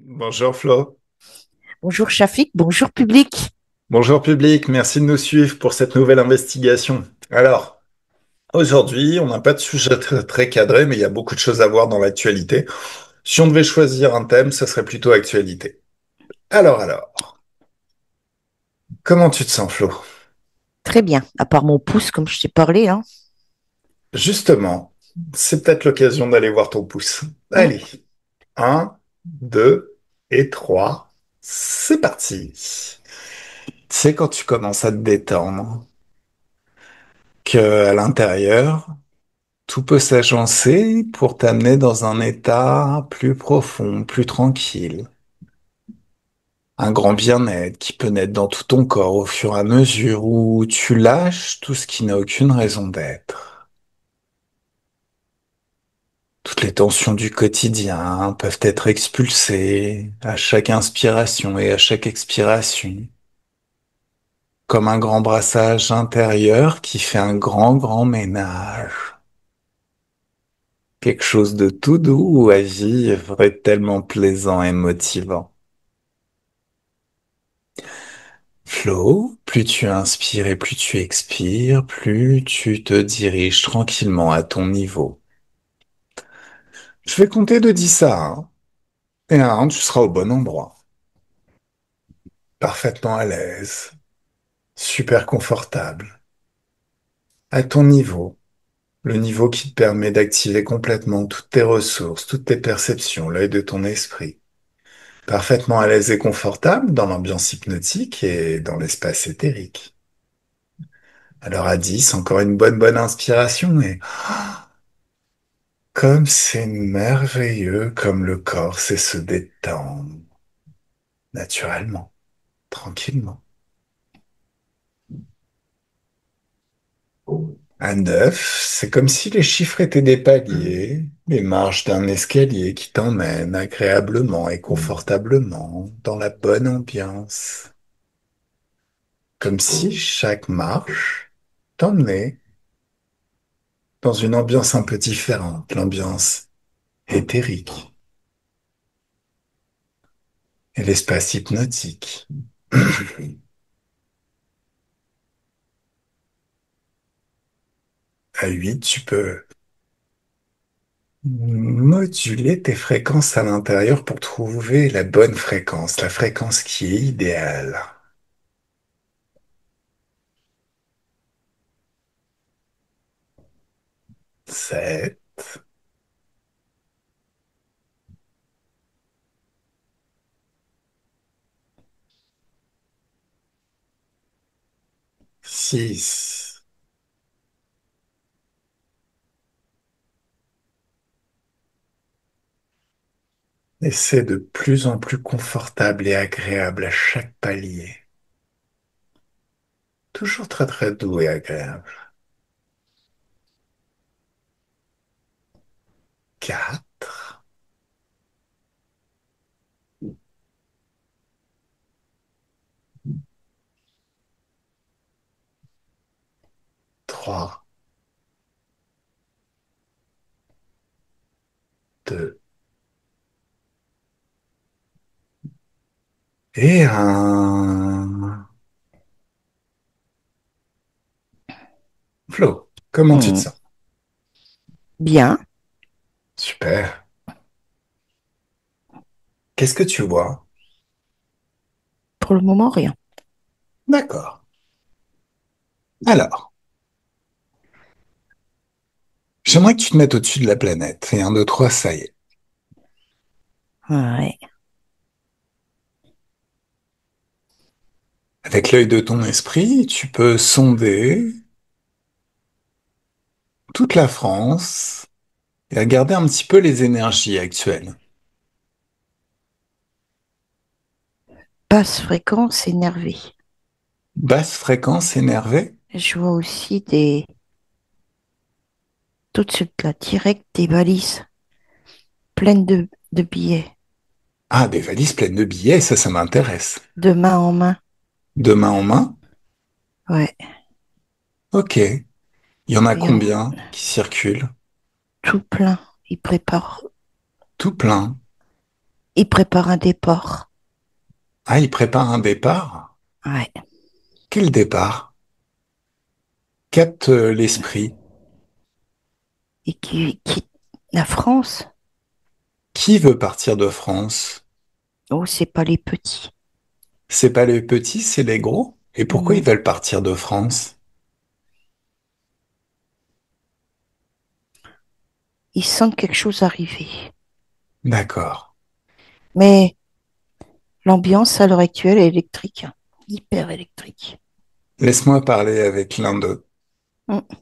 Bonjour Flo. Bonjour Chafik, bonjour public. Bonjour public, merci de nous suivre pour cette nouvelle investigation. Alors, aujourd'hui, on n'a pas de sujet très cadré, mais il y a beaucoup de choses à voir dans l'actualité. Si on devait choisir un thème, ce serait plutôt actualité. Alors, comment tu te sens Flo? Très bien, à part mon pouce, comme je t'ai parlé, hein. Justement, c'est peut-être l'occasion d'aller voir ton pouce. Hum, Allez, un, 2 et 3, c'est parti. C'est quand tu commences à te détendre que à l'intérieur, tout peut s'agencer pour t'amener dans un état plus profond, plus tranquille. Un grand bien-être qui peut naître dans tout ton corps au fur et à mesure où tu lâches tout ce qui n'a aucune raison d'être. Toutes les tensions du quotidien peuvent être expulsées à chaque inspiration et à chaque expiration, comme un grand brassage intérieur qui fait un grand ménage. Quelque chose de tout doux à vivre et tellement plaisant et motivant. Flo, plus tu inspires et plus tu expires, plus tu te diriges tranquillement à ton niveau. Je vais compter de 10 à 1. Et à 1, tu seras au bon endroit. Parfaitement à l'aise. Super confortable. À ton niveau. Le niveau qui te permet d'activer complètement toutes tes ressources, toutes tes perceptions, l'œil de ton esprit. Parfaitement à l'aise et confortable dans l'ambiance hypnotique et dans l'espace éthérique. Alors à 10, encore une bonne inspiration et comme c'est merveilleux, comme le corps sait se détendre, naturellement, tranquillement. À 9, c'est comme si les chiffres étaient des paliers, les marches d'un escalier qui t'emmènent agréablement et confortablement dans la bonne ambiance. Comme si chaque marche t'emmenait dans une ambiance un peu différente, l'ambiance éthérique et l'espace hypnotique. À 8, tu peux moduler tes fréquences à l'intérieur pour trouver la bonne fréquence, la fréquence qui est idéale. 7, 6. Et c'est de plus en plus confortable et agréable à chaque palier. Toujours très doux et agréable. 4, 3, 2 et 1. Flo, comment tu te hum, sens? Bien, Super. Qu'est-ce que tu vois? pour le moment, rien. D'accord. Alors, j'aimerais que tu te mettes au-dessus de la planète. Et un, 2, 3, ça y est. Ouais. Avec l'œil de ton esprit, tu peux sonder toute la France et regarder un petit peu les énergies actuelles. Basse fréquence énervée. Basse fréquence énervée? Je vois aussi tout de suite là, direct des valises pleines de billets, Ah, des valises pleines de billets, ça m'intéresse. de main en main. De main en main? Ouais. Ok. Il y en a Et en- combien qui circulent? Tout plein. Ils préparent. Tout plein. Il prépare un départ. Ah, il prépare un départ? Ouais. Quel départ? Capte l'esprit. Et qui quitte la France. Qui veut partir de France? Oh, c'est pas les petits. C'est pas les petits, c'est les gros. Et pourquoi ils Mhm. veulent partir de France? Ils sentent quelque chose arriver. D'accord. Mais l'ambiance à l'heure actuelle est électrique, hein. Hyper électrique. Laisse-moi parler avec l'un d'eux. Mm.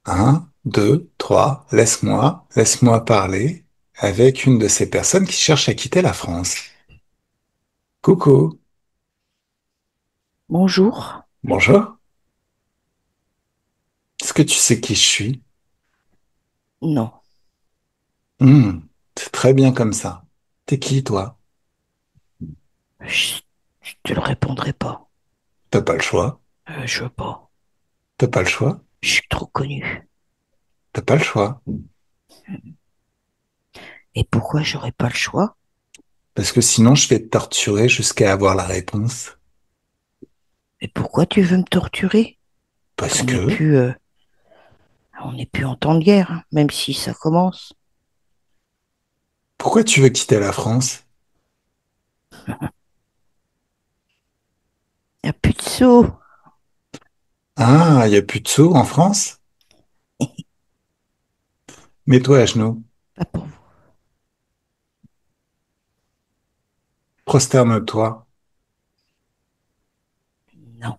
Un, deux, trois, laisse-moi parler avec une de ces personnes qui cherchent à quitter la France. Coucou, Bonjour. bonjour. Est-ce que tu sais qui je suis? Non, Hmm, c'est très bien comme ça. T'es qui, toi? je, je te le répondrai pas. T'as pas le choix. Je veux pas. T'as pas le choix. Je suis trop connu. T'as pas le choix. Et pourquoi j'aurais pas le choix? Parce que sinon, je vais te torturer jusqu'à avoir la réponse. Et pourquoi tu veux me torturer? Parce On n'est que... plus, on n'est plus en temps de guerre, hein, même si ça commence. Pourquoi tu veux quitter la France? Il n'y a plus de sous. Ah, il y a plus de sous en France? Mets-toi à genoux. Pas pour vous. Prosterne-toi. Non,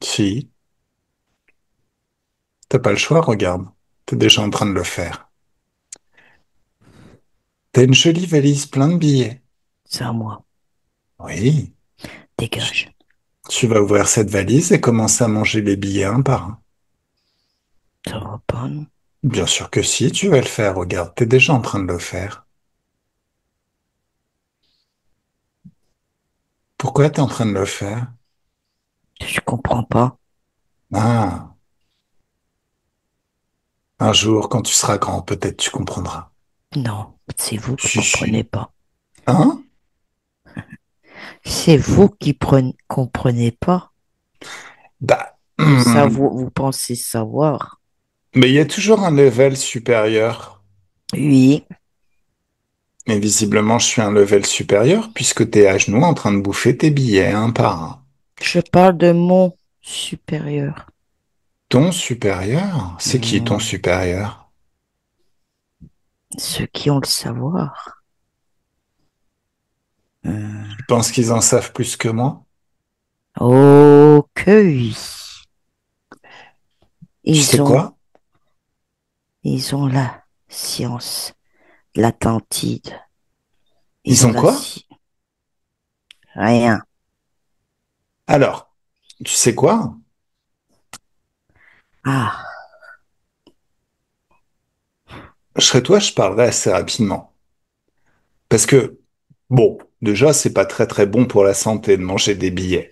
Si. T'as pas le choix, regarde. T'es déjà en train de le faire. T'as une jolie valise pleine de billets. c'est à moi. Oui. Tu Dégage. tu vas ouvrir cette valise et commencer à manger les billets un par un. Ça va pas, non? Bien sûr que si, tu vas le faire. Regarde, t'es déjà en train de le faire. Pourquoi t'es en train de le faire? Je comprends pas. Ah, un jour, quand tu seras grand, peut-être tu comprendras. Non, c'est vous qui Si, comprenez si. pas. Hein? C'est vous qui comprenez pas. Bah, Ça, vous pensez savoir. mais il y a toujours un level supérieur. Oui, Et visiblement, je suis un level supérieur puisque t'es à genoux en train de bouffer tes billets un par un. je parle de mon supérieur. Ton supérieur? C'est qui ton Hmm, supérieur? ceux qui ont le savoir. Hmm. Tu penses qu'ils en savent plus que moi? Oh, que oui. Tu sais Ils ont, quoi? ils ont la science, l'Atlantide. Ils Ils ont ont quoi? rien. Alors, tu sais quoi? Ah, Je serais toi, je parlerais assez rapidement. Parce que, bon, déjà, c'est pas très très bon pour la santé de manger des billets.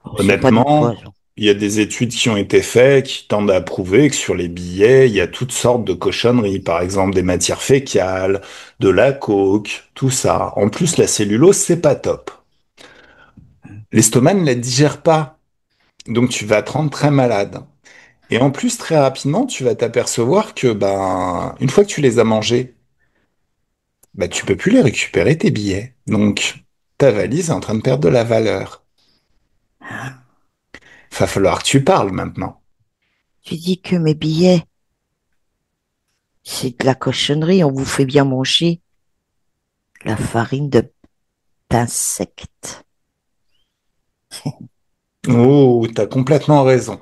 oh, c'est pas du Honnêtement, poison. il y a des études qui ont été faites qui tendent à prouver que sur les billets, il y a toutes sortes de cochonneries. Par exemple, des matières fécales, de la coke, tout ça. En plus, la cellulose, c'est pas top. L'estomac ne la digère pas. Donc, tu vas te rendre très malade. Et en plus, très rapidement, tu vas t'apercevoir que, ben, une fois que tu les as mangés, bah, tu peux plus les récupérer, tes billets. Donc, ta valise est en train de perdre de la valeur. Hein. Va falloir que tu parles maintenant. Tu dis que mes billets, c'est de la cochonnerie. On vous fait bien manger la farine de d'insectes. Oh, t'as complètement raison.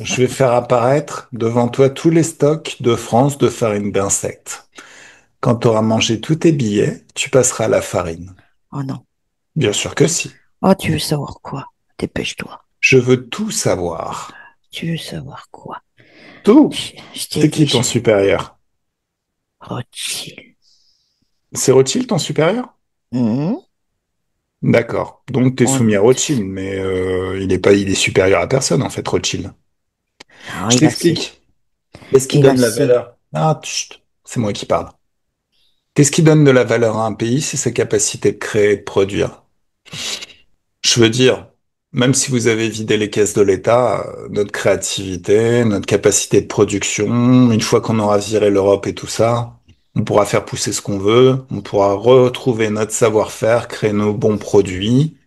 Je vais faire apparaître devant toi tous les stocks de France de farine d'insectes. Quand tu auras mangé tous tes billets, tu passeras à la farine. Oh non. Bien sûr que si. Oh, tu veux savoir quoi? Dépêche-toi. Je veux tout savoir. Tu veux savoir quoi? Tout. Je t'ai C'est dit, qui ton supérieur? Rothschild. C'est Rothschild ton supérieur? Mhm. D'accord. Donc t'es On- soumis à Rothschild, mais il est pas, il est supérieur à personne en fait, Rothschild. Non, Je t'explique. Qu'est-ce qui il a donne la ses, valeur? Ah, chut, c'est moi qui parle. Qu'est-ce qui donne de la valeur à un pays? C'est sa capacité de créer et de produire. Je veux dire, même si vous avez vidé les caisses de l'État, notre créativité, notre capacité de production, une fois qu'on aura viré l'Europe et tout ça, on pourra faire pousser ce qu'on veut, on pourra retrouver notre savoir-faire, créer nos bons produits.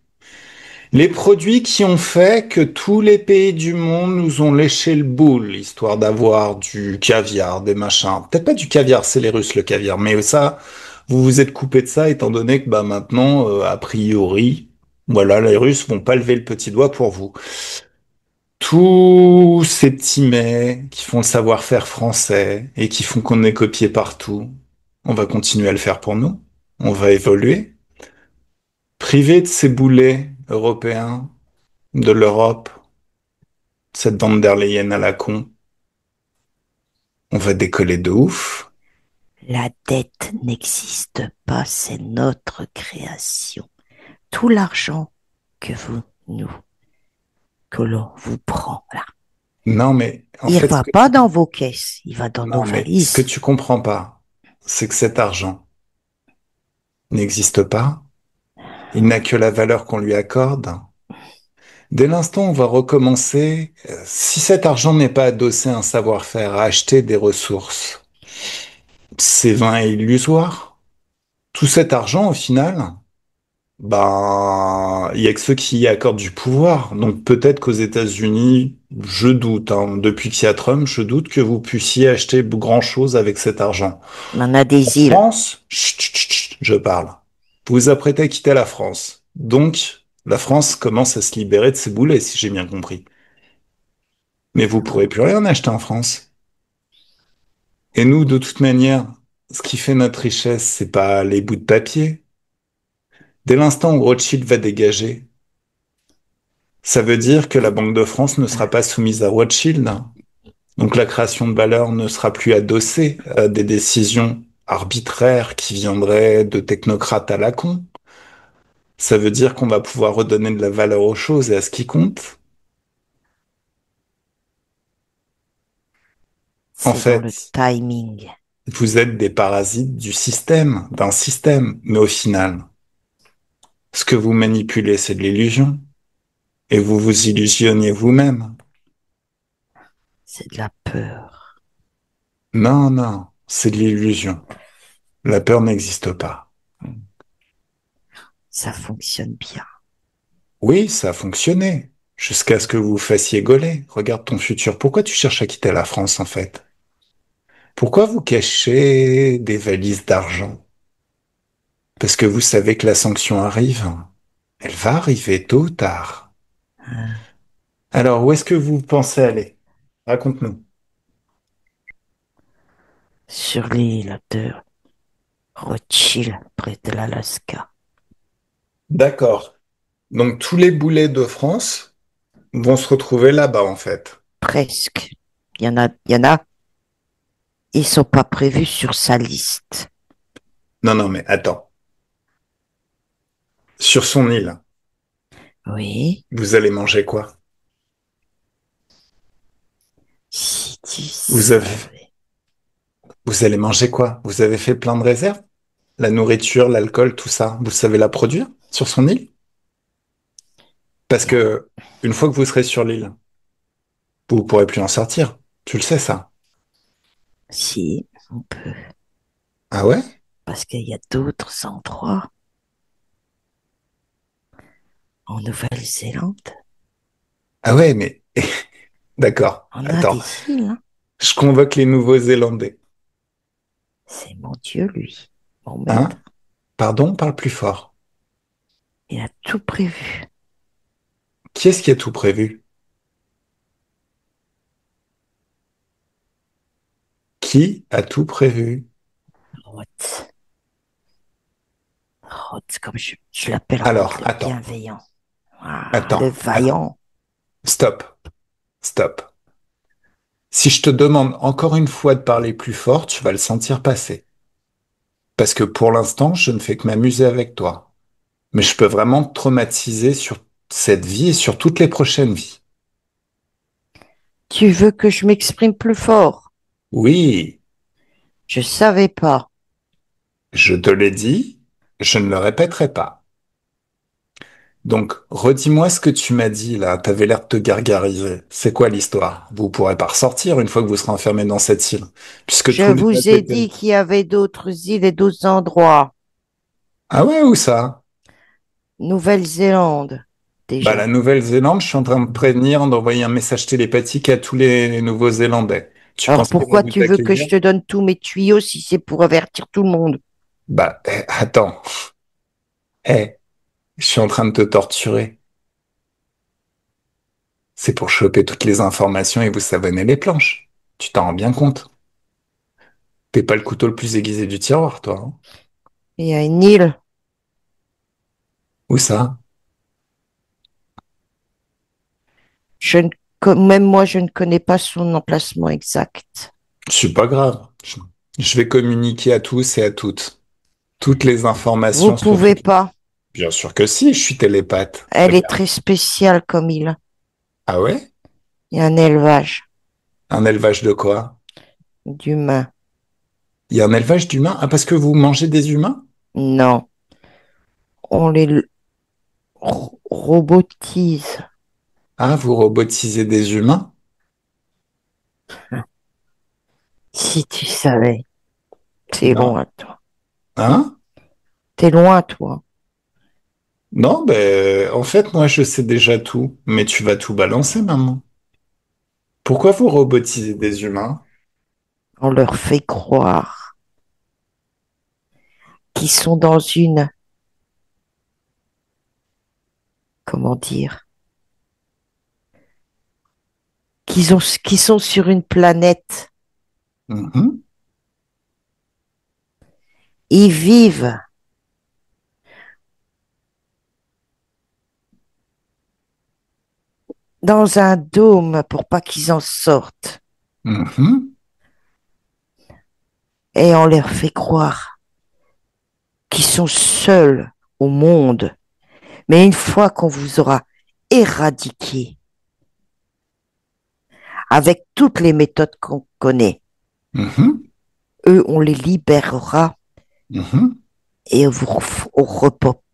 Les produits qui ont fait que tous les pays du monde nous ont léché le boule, histoire d'avoir du caviar, des machins. Peut-être pas du caviar, c'est les Russes le caviar, mais ça, vous vous êtes coupé de ça étant donné que bah maintenant, a priori, voilà, les Russes vont pas lever le petit doigt pour vous. Tous ces petits mets qui font le savoir-faire français et qui font qu'on est copié partout, on va continuer à le faire pour nous. On va évoluer. Privé de ces boulets européens, de l'Europe, cette bande der Leyen à la con, on va décoller de ouf. La dette n'existe pas, c'est notre création. Tout l'argent que que l'on vous prend là, Non, mais en il fait, va pas dans vos caisses, il va dans nos non, mais ce que valises. tu comprends pas, c'est que cet argent n'existe pas. Il n'a que la valeur qu'on lui accorde. Dès l'instant où on va recommencer, si cet argent n'est pas adossé à un savoir-faire, à acheter des ressources, c'est vain et illusoire. Tout cet argent, au final, bah, il y a que ceux qui y accordent du pouvoir. Donc peut-être qu'aux États-Unis, je doute, hein, depuis qu'il y a Trump, je doute que vous puissiez acheter grand-chose avec cet argent. On a En des îles. France, chut, chut, chut, je parle. Vous vous apprêtez à quitter la France. Donc, la France commence à se libérer de ses boulets, si j'ai bien compris. Mais vous pourrez plus rien acheter en France. Et nous, de toute manière, ce qui fait notre richesse, c'est pas les bouts de papier. Dès l'instant où Rothschild va dégager, ça veut dire que la Banque de France ne sera pas soumise à Rothschild. Donc la création de valeur ne sera plus adossée à des décisions arbitraires qui viendraient de technocrates à la con. Ça veut dire qu'on va pouvoir redonner de la valeur aux choses et à ce qui compte. En C'est dans le fait, timing. vous êtes des parasites du système, d'un système. Mais au final, ce que vous manipulez, c'est de l'illusion. Et vous vous illusionnez vous-même. C'est de la peur. Non, non, c'est de l'illusion. La peur n'existe pas. Ça fonctionne bien. Oui, ça a fonctionné. Jusqu'à ce que vous vous fassiez gauler. Regarde ton futur. Pourquoi tu cherches à quitter la France, en fait? Pourquoi vous cachez des valises d'argent? Parce que vous savez que la sanction arrive. Elle va arriver tôt ou tard. Hein. Alors, où est-ce que vous pensez aller? Raconte-nous. Sur l'île de Rothschild, près de l'Alaska. D'accord. Donc, tous les boulets de France vont se retrouver là-bas, en fait. Presque. Il y en a, ils sont pas prévus sur sa liste. Non, non, mais attends. Sur son île, Oui, vous allez manger quoi? si tu Vous avez, savais. vous allez manger quoi? Vous avez fait plein de réserves? La nourriture, l'alcool, tout ça, vous savez la produire sur son île? Parce Bien. que une fois que vous serez sur l'île, vous ne pourrez plus en sortir. Tu le sais, ça. Si, on peut. Ah ouais? Parce qu'il y a d'autres endroits en Nouvelle-Zélande. Ah ouais, mais d'accord. On a Attends. des îles, hein. Je convoque les Nouveaux-Zélandais. C'est mon Dieu, lui. Mon maître. Hein? Pardon, parle plus fort. Il a tout prévu. Qui est-ce qui a tout prévu? Qui a tout prévu? Roth. Roth, comme je l'appelle Roth, Alors, le attends, bienveillant. Ah, le attends, attends. vaillant. Stop, stop. Si je te demande encore une fois de parler plus fort, tu vas le sentir passer. Parce que pour l'instant, je ne fais que m'amuser avec toi. Mais je peux vraiment te traumatiser sur cette vie et sur toutes les prochaines vies. Tu veux que je m'exprime plus fort? Oui, Je savais pas. Je te l'ai dit, je ne le répéterai pas. Donc, redis-moi ce que tu m'as dit là. T'avais l'air de te gargariser. C'est quoi l'histoire? Vous pourrez pas ressortir une fois que vous serez enfermé dans cette île, puisque Je tous les vous bateaux ai étaient... dit qu'il y avait d'autres îles et d'autres endroits. Ah ouais, où ça? Nouvelle-Zélande, Bah, la déjà. Nouvelle-Zélande, je suis en train de prévenir, d'envoyer un message télépathique à tous les Nouveaux-Zélandais. Tu Alors penses qu'ils vont pourquoi vous tu veux que accueillir? je te donne tous mes tuyaux si c'est pour avertir tout le monde? Bah, attends. Je suis en train de te torturer. C'est pour choper toutes les informations et vous savonner les planches. Tu t'en rends bien compte. T'es pas le couteau le plus aiguisé du tiroir, toi, hein. Il y a une île. Où ça? Je ne Même moi, je ne connais pas son emplacement exact. C'est pas grave. Je vais communiquer à tous et à toutes. Toutes les Vous informations sur pouvez toutes. pas. Bien sûr que si, je suis télépathe. Elle est Regarde. très spéciale comme île. Ah ouais? Il y a un élevage Un élevage de quoi? d'humains. Il y a un élevage d'humains? Ah, parce que vous mangez des humains? Non, on les robotise. Ah, vous robotisez des humains? Si tu savais, c'est Non. loin, toi. Hein? T'es loin, toi. Non, ben, en fait, moi, je sais déjà tout. Mais tu vas tout balancer maintenant. Pourquoi vous robotisez des humains? On leur fait croire qu'ils sont dans une, comment dire, qu'ils sont sur une planète. Mhm, Ils vivent dans un dôme pour pas qu'ils en sortent. mhm, Et on leur fait croire qu'ils sont seuls au monde. Mais une fois qu'on vous aura éradiqué avec toutes les méthodes qu'on connaît, mhm, eux, on les libérera mhm. et on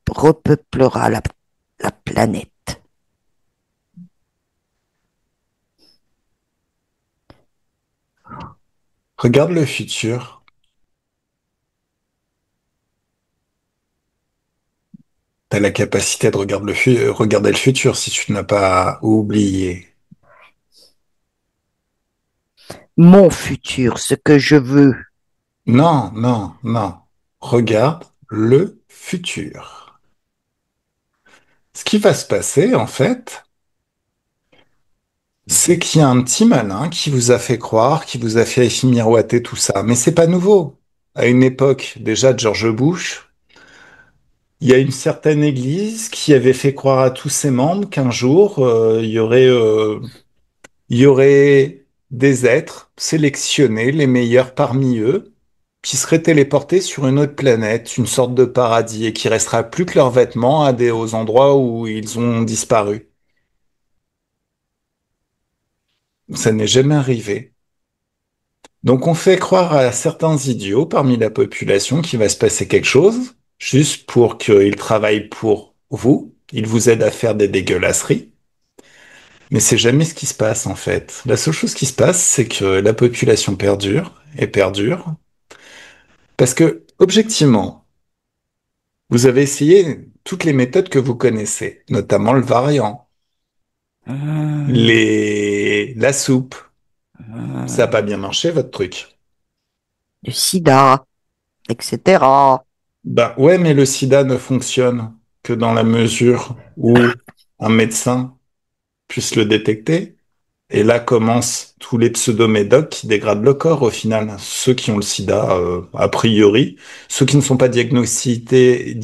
repeuplera la planète. Regarde le futur. T'as la capacité de regarder le futur si tu n'as pas oublié. Mon futur, ce que je veux. Non, non, non. Regarde le futur. Ce qui va se passer, en fait, c'est qu'il y a un petit malin qui vous a fait croire, qui vous a fait miroiter tout ça. Mais c'est pas nouveau. À une époque, déjà, de George Bush, il y a une certaine église qui avait fait croire à tous ses membres qu'un jour, il y aurait des êtres sélectionnés, les meilleurs parmi eux, qui seraient téléportés sur une autre planète, une sorte de paradis, et qui restera plus que leurs vêtements aux endroits où ils ont disparu. Ça n'est jamais arrivé. Donc on fait croire à certains idiots parmi la population qu'il va se passer quelque chose, juste pour qu'ils travaillent pour vous, ils vous aident à faire des dégueulasseries. Mais c'est jamais ce qui se passe en fait. La seule chose qui se passe, c'est que la population perdure et perdure. Parce que, objectivement, vous avez essayé toutes les méthodes que vous connaissez, notamment le variant, la soupe. Ça n'a pas bien marché, votre truc. Le sida, etc. Ben ouais, mais le sida ne fonctionne que dans la mesure où un médecin puisse le détecter. Et là commencent tous les pseudo-médocs qui dégradent le corps au final. Ceux qui ont le sida, a priori, ceux qui ne sont pas diagnostiqués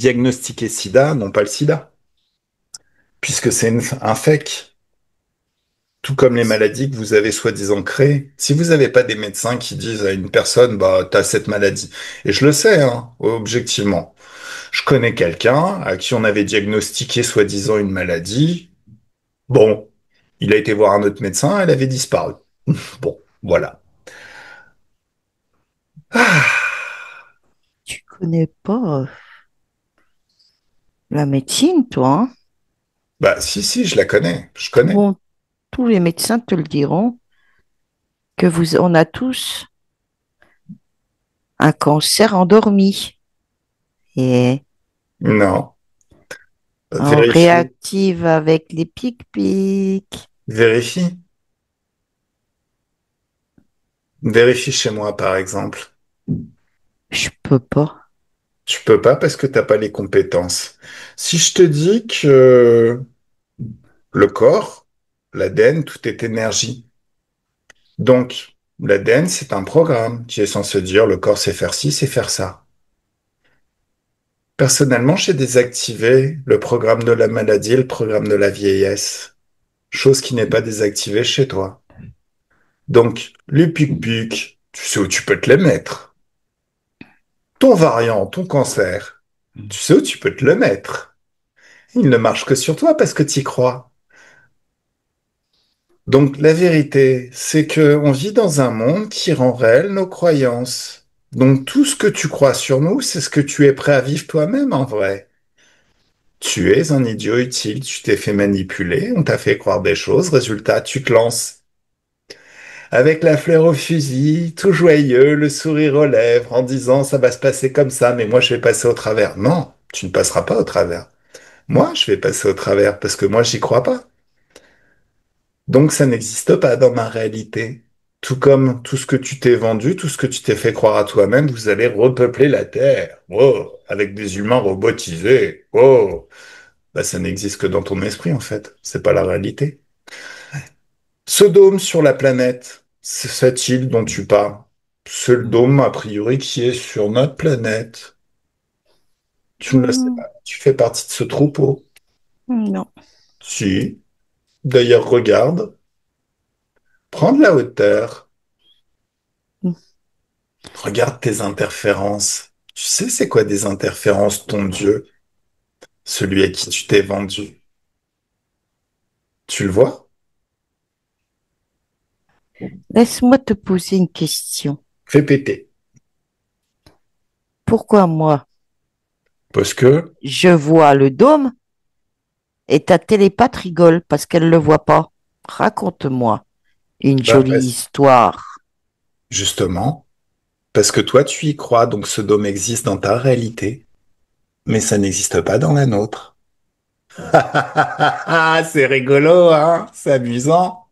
sida n'ont pas le sida, puisque c'est un fake. Tout comme les maladies que vous avez soi-disant créées. Si vous n'avez pas des médecins qui disent à une personne, bah, t'as cette maladie. Et je le sais, hein, objectivement. Je connais quelqu'un à qui on avait diagnostiqué soi-disant une maladie. Bon, il a été voir un autre médecin, elle avait disparu. Bon, voilà. Ah, connais pas la médecine, toi, hein? Bah, si, si, je la connais. Je connais. Bon, tous les médecins te le diront que on a tous un cancer endormi et Non. on Vérifie. réactive avec les pics-pics. Vérifie. Vérifie chez moi, par exemple. Je peux pas. Tu peux pas parce que t'as pas les compétences. Si je te dis que le corps, l'ADN, tout est énergie. Donc, l'ADN, c'est un programme qui est censé dire le corps sait faire ci, sait faire ça. Personnellement, j'ai désactivé le programme de la maladie et le programme de la vieillesse, chose qui n'est pas désactivée chez toi. Donc, les pic-pic, tu sais où tu peux te les mettre. Ton variant, ton cancer, tu sais où tu peux te le mettre. Il ne marche que sur toi parce que tu y crois. Donc, la vérité, c'est que on vit dans un monde qui rend réel nos croyances. Donc, tout ce que tu crois sur nous, c'est ce que tu es prêt à vivre toi-même en vrai. Tu es un idiot utile, tu t'es fait manipuler, on t'a fait croire des choses, résultat, tu te lances. Avec la fleur au fusil, tout joyeux, le sourire aux lèvres, en disant ça va se passer comme ça, mais moi je vais passer au travers. Non, tu ne passeras pas au travers. Moi, je vais passer au travers parce que moi, j'y crois pas. Donc, ça n'existe pas dans ma réalité. Tout comme tout ce que tu t'es vendu, tout ce que tu t'es fait croire à toi-même, vous allez repeupler la Terre. Wow, avec des humains robotisés. Wow. Bah, ça n'existe que dans ton esprit, en fait. C'est pas la réalité. Ce dôme sur la planète, c'est cette île dont tu parles. C'est le dôme, a priori, qui est sur notre planète. Tu ne le sais Hmm, pas. Tu fais partie de ce troupeau. non. Si. D'ailleurs, regarde. Prends de la hauteur. Regarde tes interférences. Tu sais, c'est quoi des interférences, ton Dieu? Celui à qui tu t'es vendu. Tu le vois? Laisse-moi te poser une question. Fais péter. Pourquoi moi, Parce que, je vois le dôme et ta télépathe rigole parce qu'elle le voit pas? Raconte-moi une bah, jolie histoire. justement, parce que toi, tu y crois, donc ce dôme existe dans ta réalité, mais ça n'existe pas dans la nôtre. C'est rigolo, hein? C'est amusant.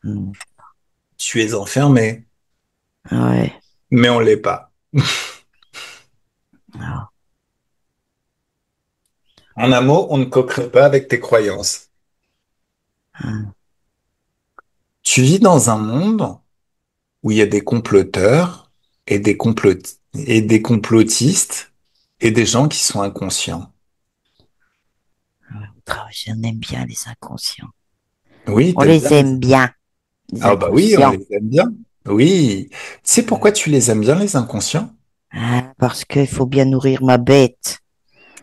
Hmm. Tu es enfermé, Ouais. mais on l'est pas. Ah. En un mot, on ne coquerait pas avec tes croyances. Hmm. Tu vis dans un monde où il y a des comploteurs et et des complotistes et des gens qui sont inconscients. On aime bien les inconscients. Oui, On t'aimes les bien les... aime bien, les Ah bah oui, on inconscients. les aime bien. Oui. Tu sais pourquoi tu les aimes bien, les inconscients? Ah, parce qu'il faut bien nourrir ma bête.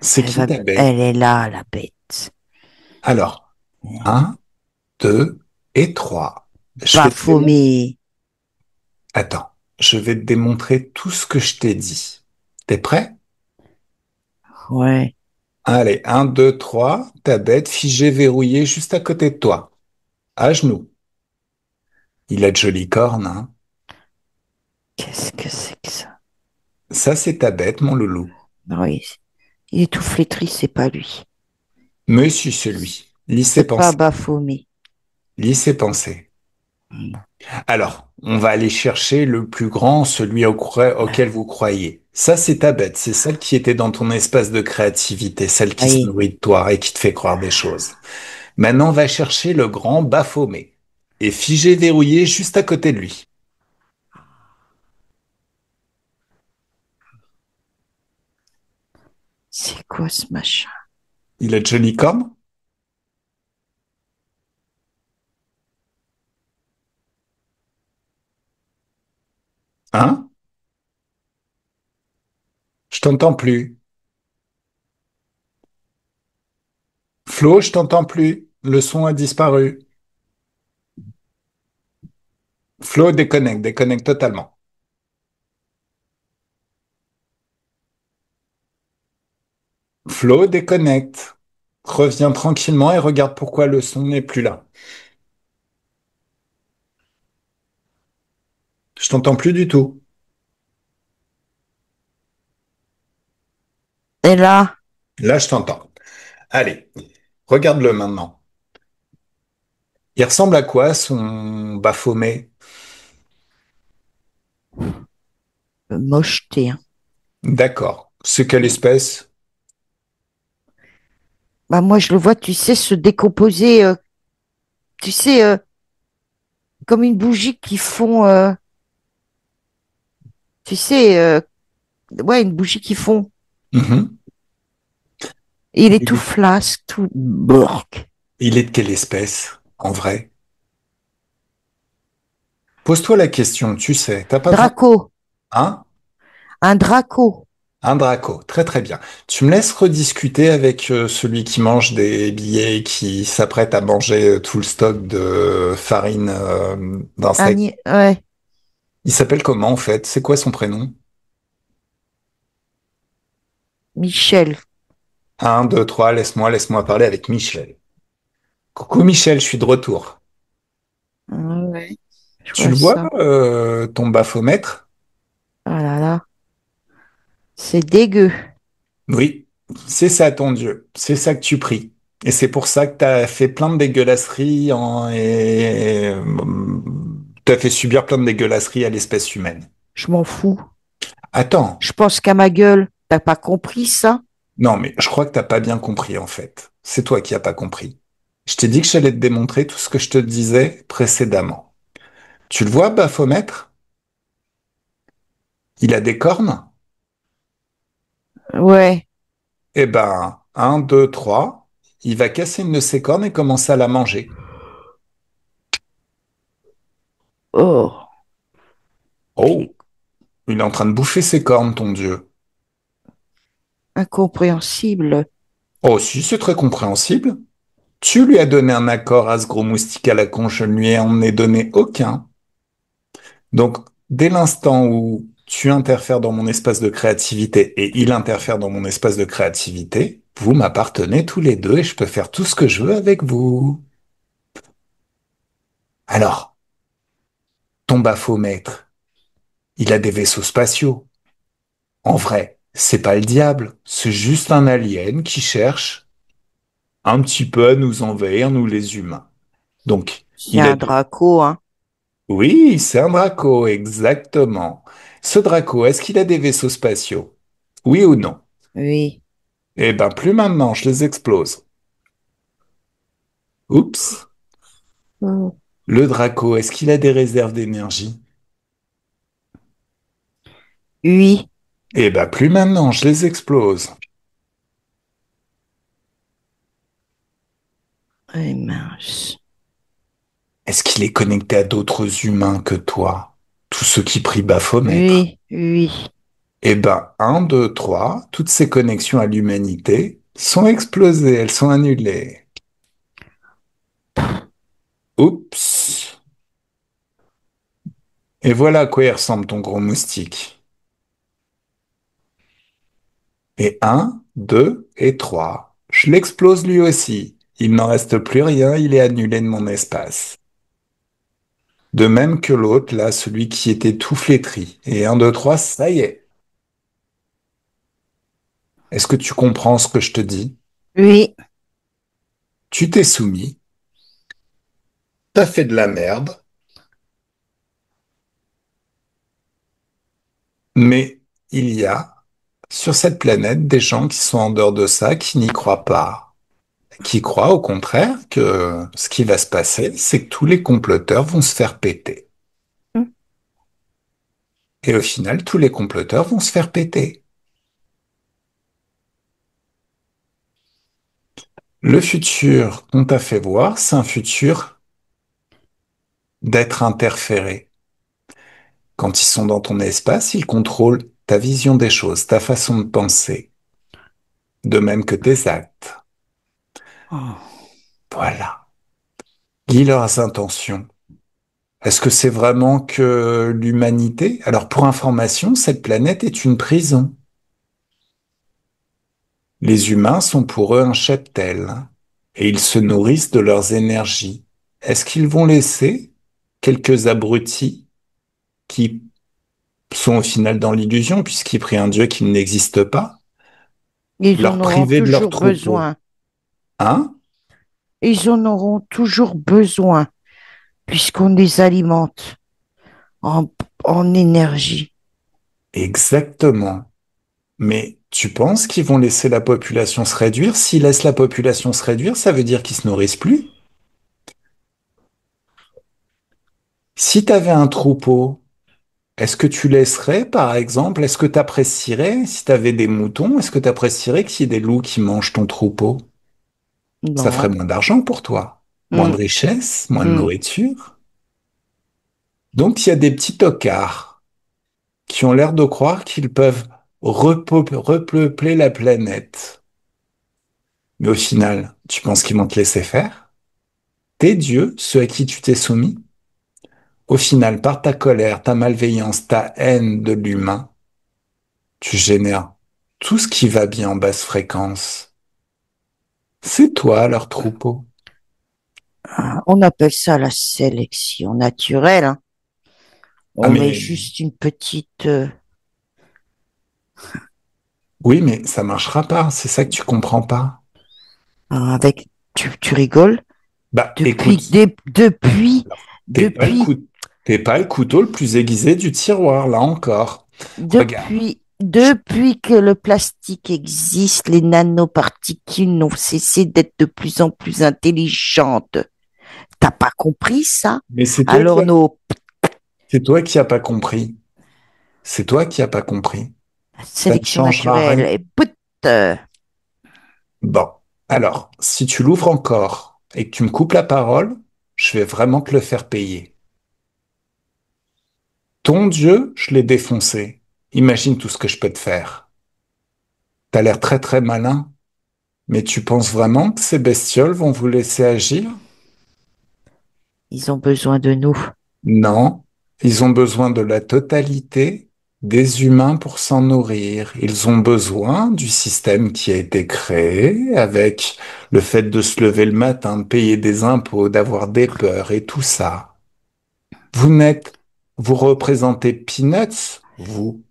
C'est qui ta bête? Elle est là, la bête. Alors, un, deux et trois. Je vais te démontrer... Baphomet. Attends, je vais te démontrer tout ce que je t'ai dit. T'es prêt? Ouais. Allez, un, deux, trois. Ta bête figée, verrouillée juste à côté de toi. À genoux. Il a de jolies cornes, hein. Qu'est-ce que c'est que ça? Ça, c'est ta bête, mon loulou. Oui. Il est tout flétri, c'est pas lui. Monsieur celui. Lis ses C'est pas pensées. Baphomet. Lis ses pensées. Hmm. Alors, on va aller chercher le plus grand, celui auquel vous croyez. Ça, c'est ta bête. C'est celle qui était dans ton espace de créativité, celle qui se Oui. nourrit de toi et qui te fait croire des choses. Maintenant, on va chercher le grand Baphomet. Et figé, verrouillé, juste à côté de lui. C'est quoi ce machin? Il a de jolies cornes? Hein? Je t'entends plus. Flo, je t'entends plus. Le son a disparu. Flo, déconnecte, déconnecte totalement. Flo, déconnecte. Reviens tranquillement et regarde pourquoi le son n'est plus là. Je t'entends plus du tout. Et là, Là, je t'entends. Allez, regarde-le maintenant. Il ressemble à quoi son Baphomet? mocheté, hein. D'accord. C'est quelle espèce? Bah, moi, je le vois, tu sais, se décomposer, tu sais, comme une bougie qui fond, tu sais, ouais, une bougie qui fond. Mhm. Il est Il tout est, flasque, tout burk. il est de quelle espèce, en vrai? Pose-toi la question, tu sais, t'as pas 30... Draco, Hein? un Draco. Un Draco, très très bien. Tu me laisses rediscuter avec celui qui mange des billets et qui s'apprête à manger tout le stock de farine d'insectes. Ouais, Il s'appelle comment en fait? C'est quoi son prénom? Michel. Un, deux, trois, laisse-moi parler avec Michel. Coucou Michel, je suis de retour. Ah ouais, je Tu vois le vois, ça. ton bafomètre? Ah là là, c'est dégueu. Oui, c'est ça ton Dieu, c'est ça que tu pries. Et c'est pour ça que t'as fait plein de dégueulasseries et t'as fait subir plein de dégueulasseries à l'espèce humaine. Je m'en fous. Attends, Je pense qu'à ma gueule. T'as pas compris ça? non mais je crois que t'as pas bien compris en fait. C'est toi qui as pas compris. Je t'ai dit que j'allais te démontrer tout ce que je te disais précédemment. Tu le vois, Baphomet? Il a des cornes? Ouais. Eh ben, un, deux, trois, il va casser une de ses cornes et commencer à la manger. Oh, il est Oh, il est en train de bouffer ses cornes, ton Dieu. incompréhensible. Oh, si, c'est très compréhensible. Tu lui as donné un accord à ce gros moustique à la con, je ne lui en ai donné aucun. Donc, dès l'instant où tu interfères dans mon espace de créativité et il interfère dans mon espace de créativité, vous m'appartenez tous les deux et je peux faire tout ce que je veux avec vous. Alors, ton bafomètre, il a des vaisseaux spatiaux. En vrai, c'est pas le diable, c'est juste un alien qui cherche un petit peu à nous envahir, nous les humains. Donc, C'est il a un dit, Draco, hein. oui, c'est un Draco, exactement. Ce Draco, est-ce qu'il a des vaisseaux spatiaux? Oui ou non? Oui. Eh ben, plus maintenant, je les explose. Oups. Oh. Le Draco, est-ce qu'il a des réserves d'énergie? Oui. Eh ben, plus maintenant, je les explose. Eh mince. Est-ce qu'il est connecté à d'autres humains que toi? Tous ceux qui prient Baphomet. Oui, oui. Eh ben, un, 2, 3, toutes ces connexions à l'humanité sont explosées, elles sont annulées. Oups. Et voilà à quoi il ressemble ton gros moustique. Et un, 2 et 3. Je l'explose lui aussi. Il n'en reste plus rien, il est annulé de mon espace. De même que l'autre, là, celui qui était tout flétri. Et un, 2, 3, ça y est. Est-ce que tu comprends ce que je te dis? Oui. Tu t'es soumis, t'as fait de la merde, mais il y a sur cette planète des gens qui sont en dehors de ça, qui n'y croient pas, qui croient au contraire que ce qui va se passer, c'est que tous les comploteurs vont se faire péter. Et au final, tous les comploteurs vont se faire péter. Le futur qu'on t'a fait voir, c'est un futur d'être interféré. Quand ils sont dans ton espace, ils contrôlent ta vision des choses, ta façon de penser, de même que tes actes. Oh. Voilà. Lis leurs intentions. Est-ce que c'est vraiment que l'humanité? Alors, pour information, cette planète est une prison. Les humains sont pour eux un cheptel et ils se nourrissent de leurs énergies. Est-ce qu'ils vont laisser quelques abrutis qui sont au final dans l'illusion puisqu'ils prient un Dieu qui n'existe pas, Ils leur en auront priver de leur toujours troupeau? besoin. Hein? Ils en auront toujours besoin puisqu'on les alimente en, en énergie. Exactement. Mais tu penses qu'ils vont laisser la population se réduire? S'ils laissent la population se réduire, ça veut dire qu'ils se nourrissent plus? Si tu avais un troupeau, est-ce que tu laisserais, par exemple, est-ce que tu apprécierais, si tu avais des moutons, est-ce que tu apprécierais qu'il y ait des loups qui mangent ton troupeau? Ça ferait Non. moins d'argent pour toi, moins de Mm, richesse, moins de mm. nourriture. Donc il y a des petits tocards qui ont l'air de croire qu'ils peuvent repeupler la planète. Mais au final, tu penses qu'ils vont te laisser faire? Tes dieux, ceux à qui tu t'es soumis? Au final, par ta colère, ta malveillance, ta haine de l'humain, tu génères tout ce qui va bien en basse fréquence. C'est toi leur troupeau. On appelle ça la sélection naturelle, hein. Ah On met mais juste une petite... oui, mais ça marchera pas. C'est ça que tu comprends pas. avec... Tu rigoles? Bah Depuis, écoute, depuis, alors, depuis, t'es pas le couteau le plus aiguisé du tiroir, là encore. Regarde. Je- depuis que le plastique existe, les nanoparticules n'ont cessé d'être de plus en plus intelligentes. T'as pas compris ça? Mais Alors nos c'est toi qui as pas compris. C'est toi qui as pas compris. Ça ne sélections changera naturelles rien. et put, Bon, alors, si tu l'ouvres encore et que tu me coupes la parole, je vais vraiment te le faire payer. Ton Dieu, je l'ai défoncé. Imagine tout ce que je peux te faire. T'as l'air très très malin, mais tu penses vraiment que ces bestioles vont vous laisser agir? ils ont besoin de nous. Non, ils ont besoin de la totalité des humains pour s'en nourrir. Ils ont besoin du système qui a été créé avec le fait de se lever le matin, de payer des impôts, d'avoir des peurs et tout ça. Vous n'êtes, vous représentez peanuts, vous.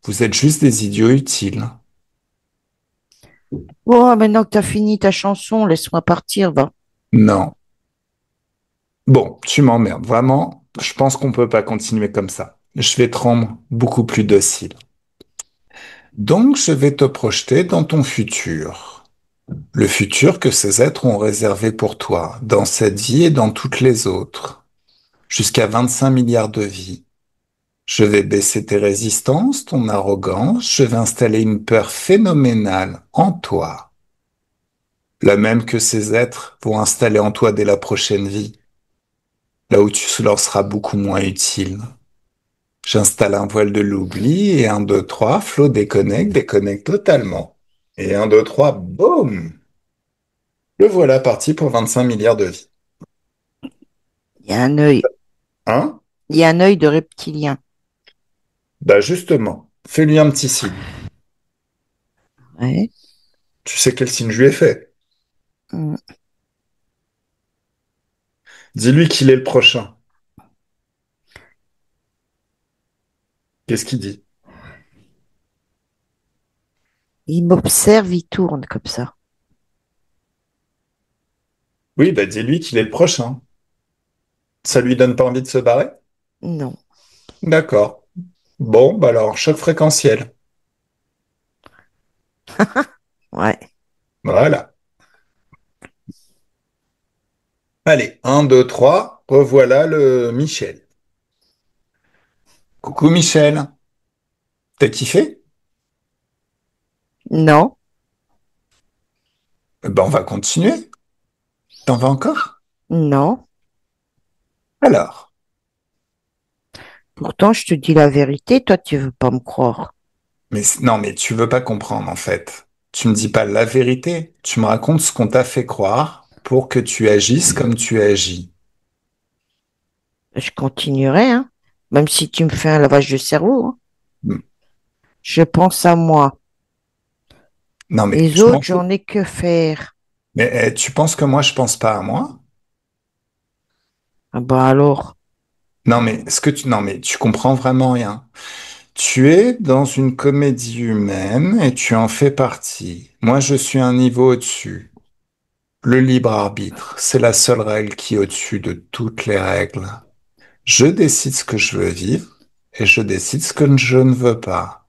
Vous êtes juste des idiots utiles. Oh, maintenant que t'as fini ta chanson, laisse-moi partir, va. Non. Bon, tu m'emmerdes, vraiment. Je pense qu'on peut pas continuer comme ça. Je vais te rendre beaucoup plus docile. Donc, je vais te projeter dans ton futur. Le futur que ces êtres ont réservé pour toi, dans cette vie et dans toutes les autres. Jusqu'à 25 milliards de vies. Je vais baisser tes résistances, ton arrogance, je vais installer une peur phénoménale en toi. La même que ces êtres vont installer en toi dès la prochaine vie, là où tu leur seras beaucoup moins utile. J'installe un voile de l'oubli et un, 2, 3, Flo déconnecte, déconnecte totalement. Et un, 2, 3, boum! Le voilà parti pour 25 milliards de vies. Il y a un œil, Hein? il y a un œil de reptilien. Bah justement, fais-lui un petit signe. Ouais. Tu sais quel signe je lui ai fait? Mm. Dis-lui qu'il est le prochain. Qu'est-ce qu'il dit? Il m'observe, il tourne comme ça. Oui, bah dis-lui qu'il est le prochain. Ça lui donne pas envie de se barrer? Non. D'accord. Bon, bah alors, choc fréquentiel. Ouais. Voilà. Allez, un, 2, 3. Revoilà le Michel. Coucou Michel. T'as kiffé? Non. Ben, on va continuer. T'en vas encore? Non. Alors. Pourtant, je te dis la vérité, toi, tu veux pas me croire. Non, mais tu veux pas comprendre en fait. Tu me dis pas la vérité. Tu me racontes ce qu'on t'a fait croire pour que tu agisses comme tu agis. Je continuerai, hein. Même si tu me fais un lavage de cerveau, hein. Hmm. Je pense à moi. Non, mais Les je m'en autres, fous. j'en ai que faire. Mais tu penses que moi, je pense pas à moi? Ah bah alors, Non, mais non, mais tu comprends vraiment rien. Tu es dans une comédie humaine et tu en fais partie. Moi, je suis un niveau au-dessus. Le libre arbitre, c'est la seule règle qui est au-dessus de toutes les règles. Je décide ce que je veux vivre et je décide ce que je ne veux pas.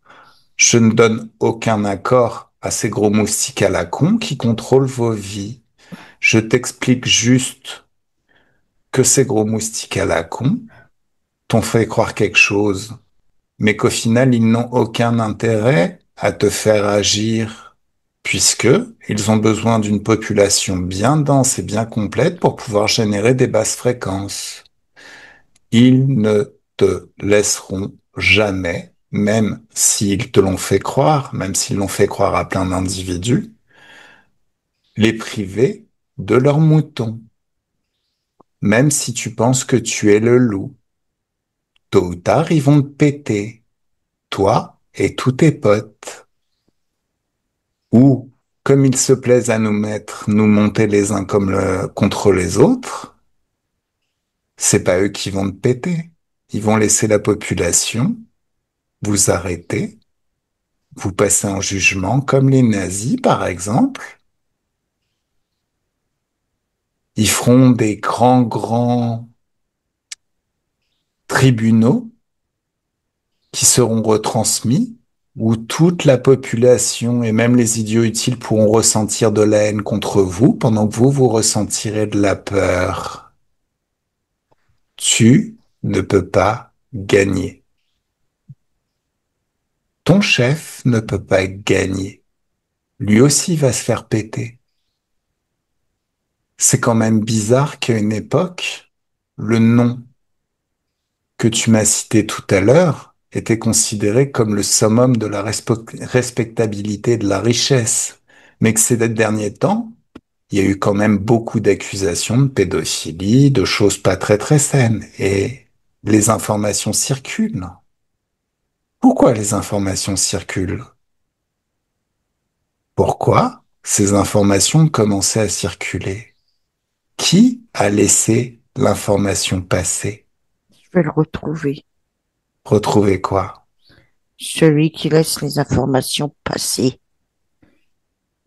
Je ne donne aucun accord à ces gros moustiques à la con qui contrôlent vos vies. Je t'explique juste que ces gros moustiques à la con t'ont fait croire quelque chose, mais qu'au final, ils n'ont aucun intérêt à te faire agir, puisque ils ont besoin d'une population bien dense et bien complète pour pouvoir générer des basses fréquences. Ils ne te laisseront jamais, même s'ils te l'ont fait croire, même s'ils l'ont fait croire à plein d'individus, les priver de leurs moutons. Même si tu penses que tu es le loup, tôt ou tard, ils vont te péter, toi et tous tes potes. Ou, comme ils se plaisent à nous monter les uns contre les autres, c'est pas eux qui vont te péter. Ils vont laisser la population vous arrêter, vous passer en jugement, comme les nazis, par exemple. Ils feront des grands tribunaux qui seront retransmis, où toute la population et même les idiots utiles pourront ressentir de la haine contre vous pendant que vous ressentirez de la peur. Tu ne peux pas gagner. Ton chef ne peut pas gagner. Lui aussi va se faire péter. C'est quand même bizarre qu'à une époque, le nom que tu m'as cité tout à l'heure était considéré comme le summum de la respectabilité et de la richesse, mais que ces derniers temps, il y a eu quand même beaucoup d'accusations de pédophilie, de choses pas très saines, et les informations circulent. Pourquoi les informations circulent? Pourquoi ces informations ont commencé à circuler? Qui a laissé l'information passer? je vais le retrouver. Retrouver quoi? Celui qui laisse les informations passer.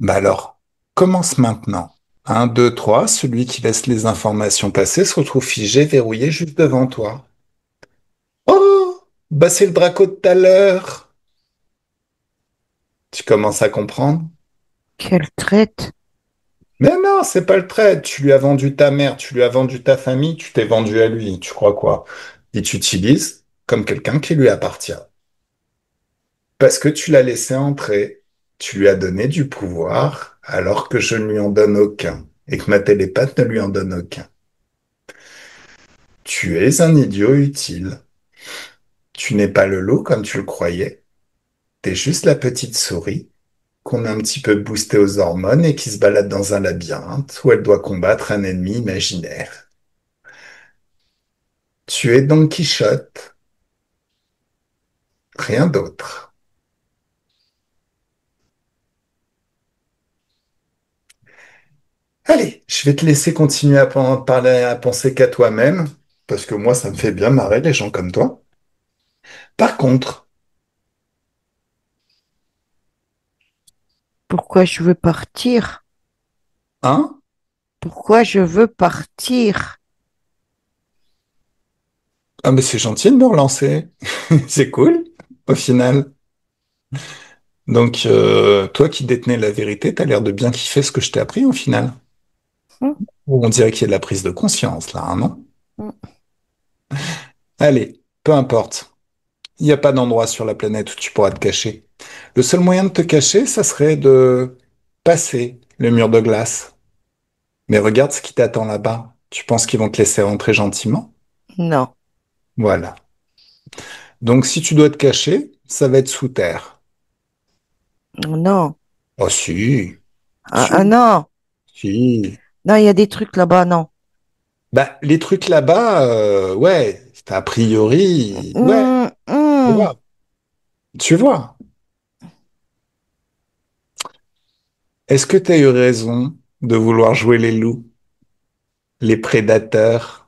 Bah alors, commence maintenant. Un, 2, 3. Celui qui laisse les informations passer se retrouve figé, verrouillé juste devant toi. Oh! Bah c'est le Draco de tout à l'heure. Tu commences à comprendre? Quelle traite! Mais non, c'est pas le trait. Tu lui as vendu ta mère, tu lui as vendu ta famille, tu t'es vendu à lui. Tu crois quoi? Il t'utilise comme quelqu'un qui lui appartient. Parce que tu l'as laissé entrer. Tu lui as donné du pouvoir alors que je ne lui en donne aucun et que ma télépathe ne lui en donne aucun. Tu es un idiot utile. Tu n'es pas le loup comme tu le croyais. T'es juste la petite souris qu'on a un petit peu boostée aux hormones et qui se balade dans un labyrinthe où elle doit combattre un ennemi imaginaire. Tu es Don Quichotte, rien d'autre. Allez, je vais te laisser continuer à parler, à penser qu'à toi-même, parce que moi, ça me fait bien marrer les gens comme toi. Par contre, Pourquoi je veux partir? hein? Pourquoi je veux partir? Ah, mais c'est gentil de me relancer. C'est cool, au final. Donc, toi qui détenais la vérité, t'as l'air de bien kiffer ce que je t'ai appris au final. Hum, On dirait qu'il y a de la prise de conscience là, hein, non? hum. Allez, peu importe. Il n'y a pas d'endroit sur la planète où tu pourras te cacher. Le seul moyen de te cacher, ça serait de passer le mur de glace. Mais regarde ce qui t'attend là-bas. Tu penses qu'ils vont te laisser rentrer gentiment? Non, Voilà. Donc si tu dois te cacher, ça va être sous terre. non, Oh si, si, non, si. non, il y a des trucs là-bas, non. Bah les trucs là-bas, ouais, a priori, ouais, Hum, tu hum. vois. Tu vois. Est-ce que tu as eu raison de vouloir jouer les loups, les prédateurs?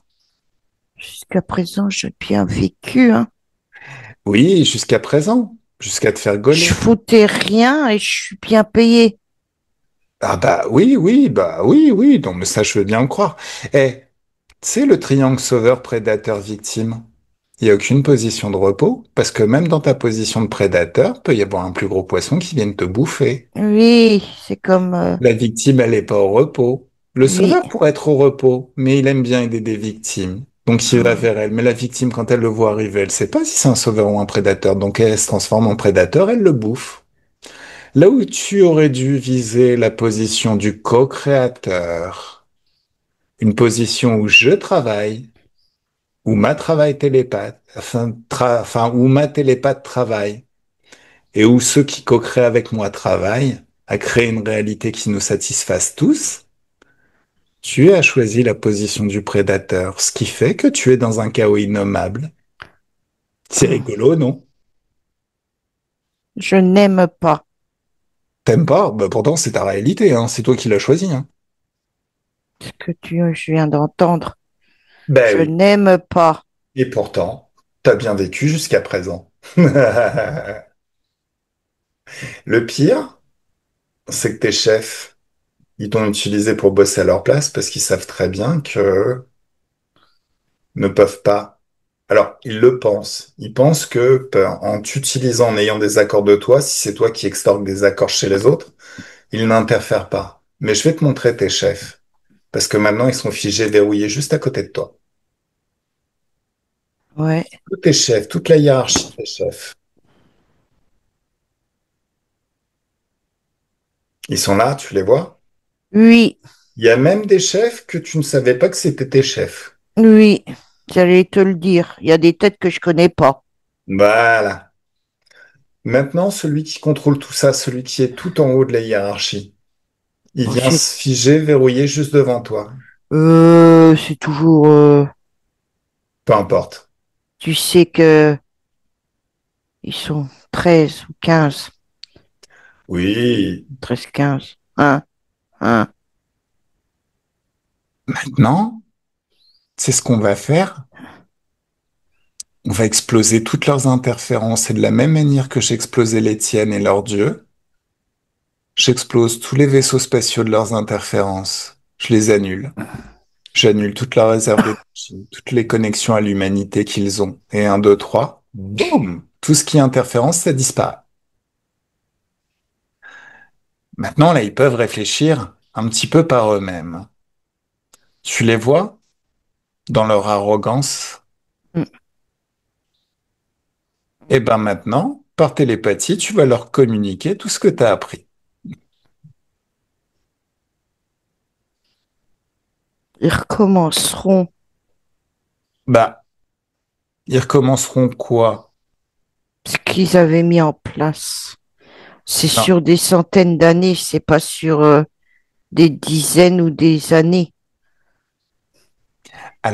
Jusqu'à présent, j'ai bien vécu, hein. Oui, jusqu'à présent, jusqu'à te faire Je gauler. foutais rien et je suis bien payé. Ah bah oui, oui, bah oui, oui, non mais ça je veux bien le croire. Eh, c'est le triangle sauveur-prédateur-victime. Il n'y a aucune position de repos, parce que même dans ta position de prédateur, peut y avoir un plus gros poisson qui vienne te bouffer. Oui, c'est comme, La victime, elle n'est pas au repos. Le oui. sauveur pourrait être au repos, mais il aime bien aider des victimes. Donc il va Ah, vers elle. Mais la victime, quand elle le voit arriver, elle ne sait pas si c'est un sauveur ou un prédateur. Donc elle se transforme en prédateur, elle le bouffe. Là où tu aurais dû viser la position du co-créateur, une position où je travaille, où ma travail télépathe, où ma télépathe travaille, et où ceux qui co-créent avec moi travaillent à créer une réalité qui nous satisfasse tous, tu as choisi la position du prédateur, ce qui fait que tu es dans un chaos innommable. C'est ah. rigolo, non? Je n'aime pas T'aimes pas? Bah pourtant, c'est ta réalité, hein. C'est toi qui l'as choisi, hein. ce que je viens d'entendre. Ben Je oui. n'aime pas. Et pourtant, t'as bien vécu jusqu'à présent. Le pire, c'est que tes chefs, ils t'ont utilisé pour bosser à leur place parce qu'ils savent très bien que ne peuvent pas. Alors, ils le pensent. Ils pensent que en t'utilisant, en ayant des accords de toi, si c'est toi qui extorques des accords chez les autres, ils n'interfèrent pas. Mais je vais te montrer tes chefs. Parce que maintenant, ils sont figés, verrouillés juste à côté de toi. Ouais. Tous tes chefs, toute la hiérarchie des chefs, ils sont là, tu les vois. Oui, Il y a même des chefs que tu ne savais pas que c'était tes chefs. oui. J'allais te le dire. Il y a des têtes que je connais pas. Voilà. Maintenant, celui qui contrôle tout ça, celui qui est tout en haut de la hiérarchie, il Bon, vient se figer, verrouiller juste devant toi. c'est toujours, Peu importe. tu sais que ils sont 13 ou 15, Oui. 13, 15. Hein. Maintenant, c'est ce qu'on va faire. On va exploser toutes leurs interférences et de la même manière que j'ai explosé les tiennes et leurs dieux, j'explose tous les vaisseaux spatiaux de leurs interférences. Je les annule. J'annule toute la réserve d'énergie, toutes les connexions à l'humanité qu'ils ont. Et un, 2, 3, boum! Tout ce qui est interférence, ça disparaît. Maintenant, là, ils peuvent réfléchir un petit peu par eux-mêmes. Tu les vois dans leur arrogance. Mm. Et ben maintenant, par télépathie, tu vas leur communiquer tout ce que tu as appris. Ils recommenceront Bah, ils recommenceront quoi? ce qu'ils avaient mis en place. C'est Non. sur des centaines d'années, c'est pas sur des dizaines ou des années.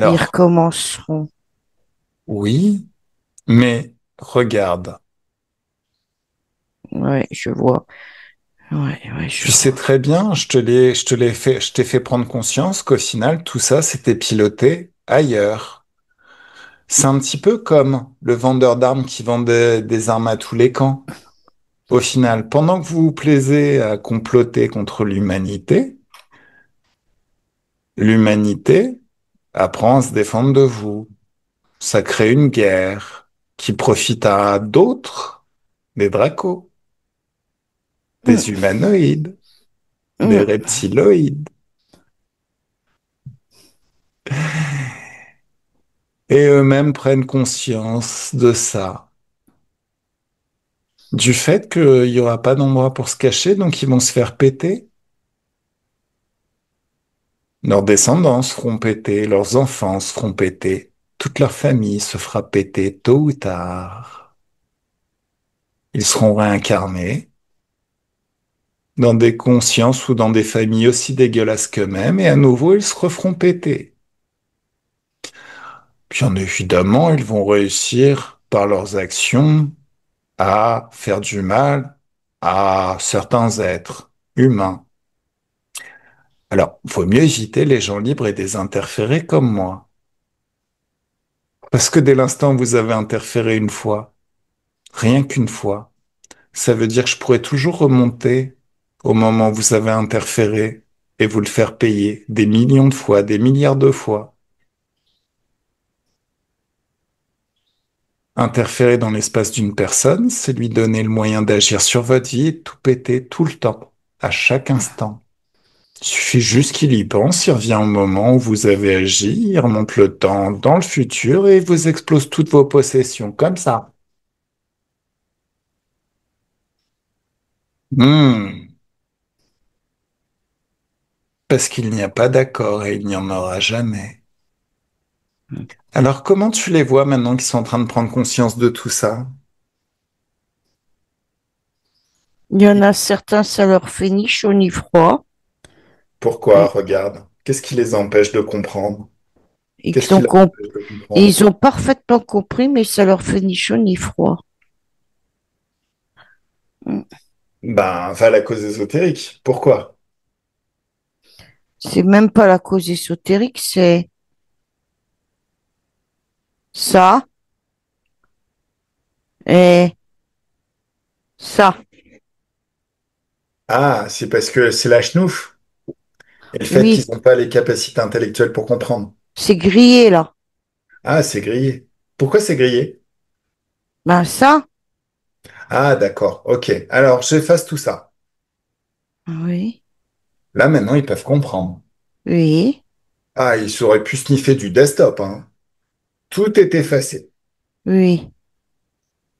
Ils Alors, recommenceront. oui, mais regarde, Ouais, je vois. Ouais, ouais, je tu sais vois. très bien, je t'ai fait prendre conscience qu'au final, tout ça, c'était piloté ailleurs. C'est un petit peu comme le vendeur d'armes qui vendait des armes à tous les camps. Au final, pendant que vous vous plaisez à comploter contre l'humanité, l'humanité apprend à se défendre de vous. Ça crée une guerre qui profite à d'autres, des dracos, Mm, des humanoïdes, des mm. reptiloïdes. Et eux-mêmes prennent conscience de ça, du fait qu'il n'y aura pas d'endroit pour se cacher, donc ils vont se faire péter. Leurs descendants se feront péter, leurs enfants se feront péter, toute leur famille se fera péter tôt ou tard. Ils seront réincarnés dans des consciences ou dans des familles aussi dégueulasses qu'eux-mêmes, et à nouveau ils se referont péter. Bien évidemment, ils vont réussir par leurs actions à faire du mal à certains êtres humains. Alors, vaut mieux éviter les gens libres et désinterférés comme moi. Parce que dès l'instant où vous avez interféré une fois, rien qu'une fois, ça veut dire que je pourrais toujours remonter au moment où vous avez interféré et vous le faire payer des millions de fois, des milliards de fois. Interférer dans l'espace d'une personne, c'est lui donner le moyen d'agir sur votre vie et de tout péter tout le temps, à chaque instant. Il suffit juste qu'il y pense, il revient au moment où vous avez agi, il remonte le temps dans le futur et il vous explose toutes vos possessions, comme ça. Hmm, parce qu'il n'y a pas d'accord et il n'y en aura jamais. Alors comment tu les vois maintenant qu'ils sont en train de prendre conscience de tout ça? Il y en a certains, ça leur fait ni chaud ni froid. Pourquoi? Et, Regarde. Qu'est-ce qui les empêche de comprendre? Qu'est-ce ils qui ont, les com- empêche de et comprendre? ils ont parfaitement compris, mais ça leur fait ni chaud ni froid. Mm. Ben, va à la cause ésotérique. Pourquoi? C'est même pas la cause ésotérique, c'est ça et ça. Ah, c'est parce que c'est la chnouf et le fait qu'ils Oui, n'ont pas les capacités intellectuelles pour comprendre. c'est grillé là. Ah, c'est grillé. Pourquoi c'est grillé? Ben ça, Ah, d'accord. Ok. Alors, j'efface tout ça. oui, Là, maintenant, ils peuvent comprendre. oui, Ah, ils auraient pu sniffer du desktop, hein. Tout est effacé. oui,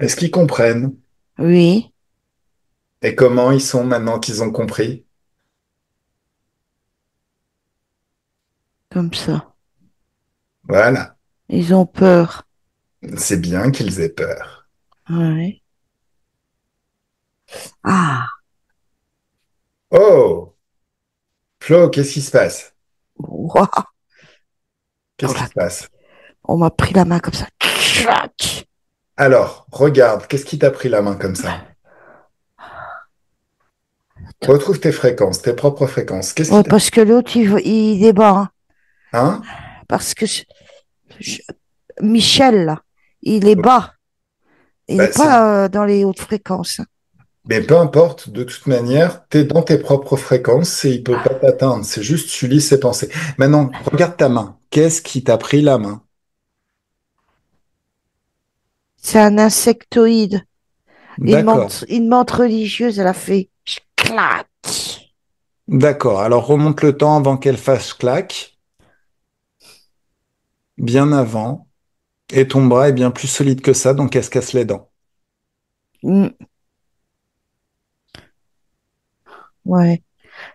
Est-ce qu'ils comprennent? oui, Et comment ils sont maintenant qu'ils ont compris? comme ça. Voilà. Ils ont peur. C'est bien qu'ils aient peur. Ouais. Ah, Oh, Flo, qu'est-ce qui se passe? ouah. Oh Qu'est-ce qui là, se passe? on m'a pris la main comme ça. Clac. Alors, regarde, qu'est-ce qui t'a pris la main comme ça? Retrouve tes fréquences, tes propres fréquences. Qu'est-ce qui Ouais, t'a... parce que l'autre, il débat, hein. Hein? Parce que je- Michel, là, il est bas. Il n'est Bah, c'est... pas dans les hautes fréquences. Mais peu importe, de toute manière, t'es dans tes propres fréquences et il peut pas t'atteindre. C'est juste, tu lis ses pensées. Maintenant, regarde ta main. Qu'est-ce qui t'a pris la main? C'est un insectoïde. D'accord. Une menthe religieuse, elle a fait clac. D'accord. Alors, remonte le temps avant qu'elle fasse claque, bien avant. Et ton bras est bien plus solide que ça, donc elle se casse les dents. Mm, ouais.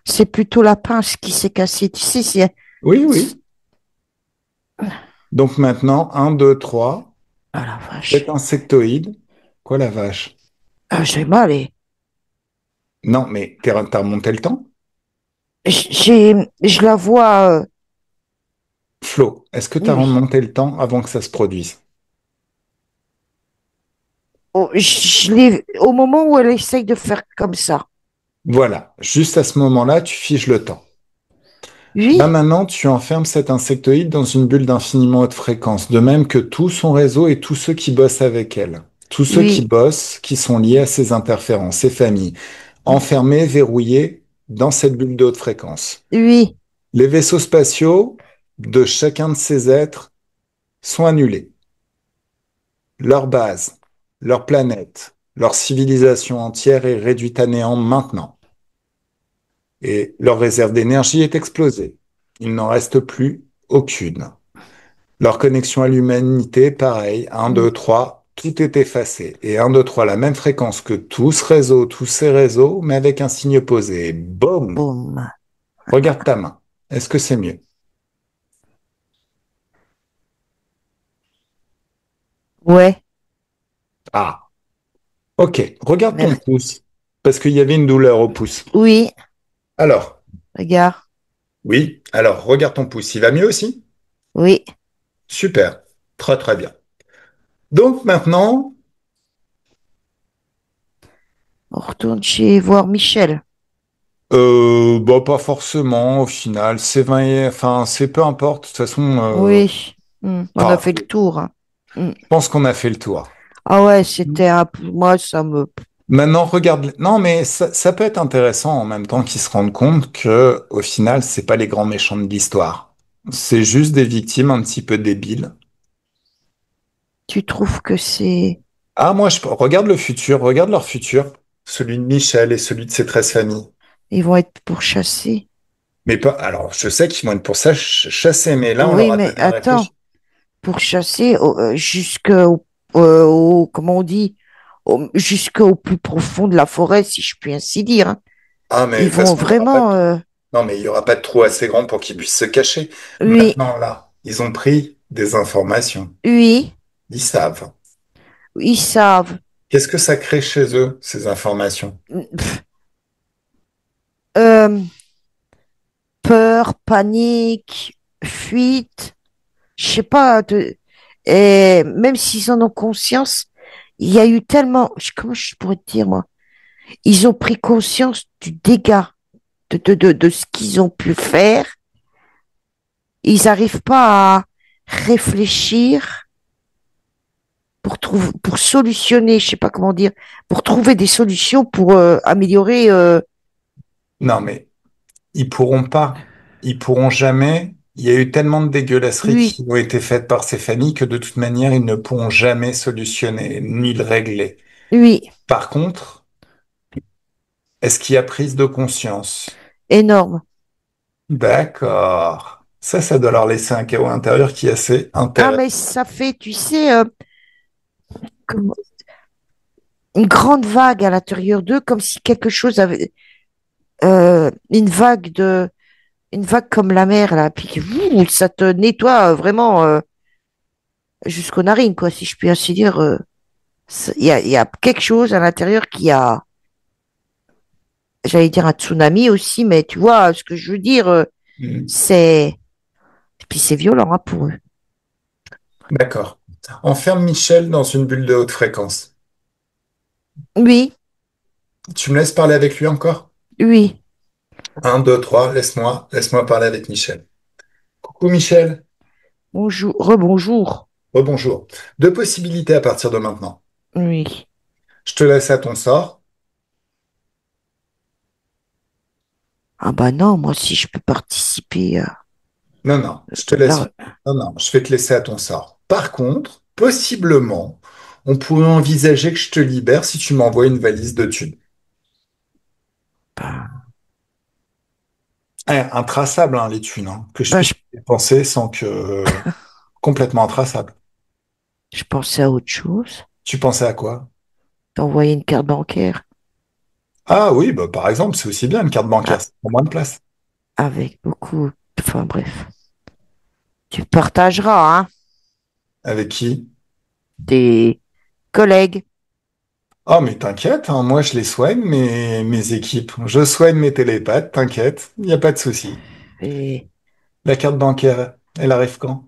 C'est plutôt la pince qui s'est cassée. Tu sais, Oui, oui. Donc maintenant, un, 2, 3. ah la vache. Cet insectoïde. Quoi la vache? Ah, j'ai mal. Non, mais t'as remonté le temps? Je la vois. Flo, est-ce que t'as Oui, oui. remonté le temps avant que ça se produise? Oh, au moment où elle essaye de faire comme ça. Voilà, juste à ce moment-là, tu figes le temps. Là Oui, maintenant, tu enfermes cet insectoïde dans une bulle d'infiniment haute fréquence, de même que tout son réseau et tous ceux qui bossent avec elle. Tous ceux qui oui, bossent, qui sont liés à ces interférences, ces familles, enfermés, verrouillés dans cette bulle de haute fréquence. oui, Les vaisseaux spatiaux de chacun de ces êtres sont annulés. Leur base, leur planète, leur civilisation entière est réduite à néant maintenant. Et leur réserve d'énergie est explosée. Il n'en reste plus aucune. Leur connexion à l'humanité, pareil, un, 2, 3, tout est effacé. Et un, 2, 3, la même fréquence que tout ce réseau, tous ces réseaux, mais avec un signe opposé. Boum! boum. Regarde ta main. Est-ce que c'est mieux? Ouais, Ah, ok. Regarde ton mais pouce. Parce qu'il y avait une douleur au pouce. oui, Alors, regarde, oui, alors regarde ton pouce. Il va mieux aussi? oui. Super. Très, très bien. Donc maintenant, On retourne chez voir Michel. Bah, pas forcément, au final. C'est 20 enfin, c'est peu importe. De toute façon, Oui, on a ah, fait le tour, hein. Hmm. je pense qu'on a fait le tour. Ah ouais, c'était un peu... Moi, ça me... Maintenant, regarde. Non, mais ça peut être intéressant en même temps qu'ils se rendent compte que, au final, c'est pas les grands méchants de l'histoire. C'est juste des victimes un petit peu débiles. Tu trouves que c'est... Ah, moi, regarde le futur, regarde leur futur. Celui de Michel et celui de ses 13 familles. Ils vont être pourchassés. Mais pas, alors, je sais qu'ils vont être pour ça chasser, mais là, on leur Oui, a mais donné à attends, réfléchir. pourchassés jusqu'au... comment on dit? Jusqu'au plus profond de la forêt, si je puis ainsi dire, hein. Ah, mais de Ils toute vont façon, il y aura pas de vraiment... non, mais il y aura pas de trou assez grand pour qu'ils puissent se cacher. Oui, Maintenant, là, ils ont pris des informations. oui, Ils savent. ils savent. Qu'est-ce que ça crée chez eux, ces informations? Pff, euh, peur, panique, fuite, je sais pas. Et même s'ils en ont conscience, il y a eu tellement... Comment je pourrais te dire, moi? Ils ont pris conscience du dégât, de ce qu'ils ont pu faire. Ils n'arrivent pas à réfléchir pour solutionner, je sais pas comment dire, pour trouver des solutions pour améliorer. Non, mais ils pourront pas. Ils pourront jamais. Il y a eu tellement de dégueulasseries Oui, qui ont été faites par ces familles que de toute manière, ils ne pourront jamais solutionner ni le régler. oui, Par contre, est-ce qu'il y a prise de conscience? énorme. D'accord. Ça doit leur laisser un chaos intérieur qui est assez Ah, intéressant. mais ça fait, tu sais, comme une grande vague à l'intérieur d'eux, comme si quelque chose avait une vague comme la mer là, puis ça te nettoie vraiment jusqu'aux narines, quoi, si je puis ainsi dire. Il y a quelque chose à l'intérieur qui a, j'allais dire un tsunami aussi, mais tu vois ce que je veux dire, Hmm. c'est, puis c'est violent hein, pour eux. D'accord. Enferme Michel dans une bulle de haute fréquence. Oui, Tu me laisses parler avec lui encore? oui. Un, deux, trois, laisse-moi parler avec Michel. Coucou Michel. Bonjour, rebonjour. Rebonjour. Deux possibilités à partir de maintenant. Oui. Je te laisse à ton sort. Ah bah non, moi si je peux participer Non, non, je te laisse. là, Non, non, je vais te laisser à ton sort. Par contre, possiblement, on pourrait envisager que je te libère si tu m'envoies une valise de thunes. bah, Intraçable, hein, les thunes, hein, que je bah, puisse dépenser sans que... Complètement intraçable. je pensais à autre chose. Tu pensais à quoi? D'envoyer une carte bancaire Ah oui, bah, par exemple, c'est aussi bien une carte bancaire, ah, ça prend moins de place. avec beaucoup, enfin bref. Tu partageras, hein, Avec qui? tes collègues. Oh, mais t'inquiète, hein, moi je les soigne, mes équipes. Je soigne mes télépathes, t'inquiète, il n'y a pas de souci. Et La carte bancaire, elle arrive quand?